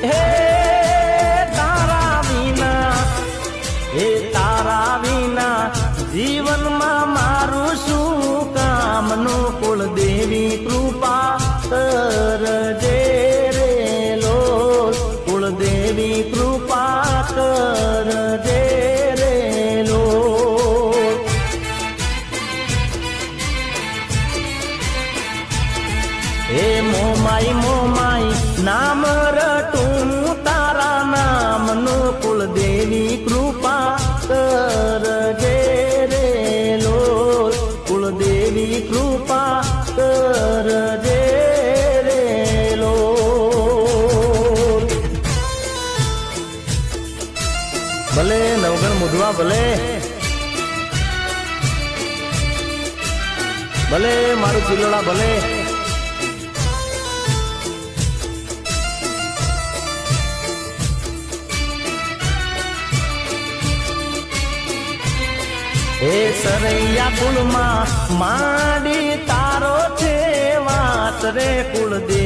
હે તારા વિના જીવનમાં મારું શું કામનું કુળદેવી કૃપા કરજે રે લોલ કુળદેવી કૃપા કરજે રે લોલ હે મોમાઈ નામ રટું તારા નામનું કુળદેવી કૃપા કરજે રે લોલ કુળદેવી કૃપા કરજે રે લોલ ભલે નવગણ મુધવા ભલે ભલે મારું ચિલોડા ભલે હે સરૈયા કુળમાં માંડી તારો છે વાત રે કુળદેવી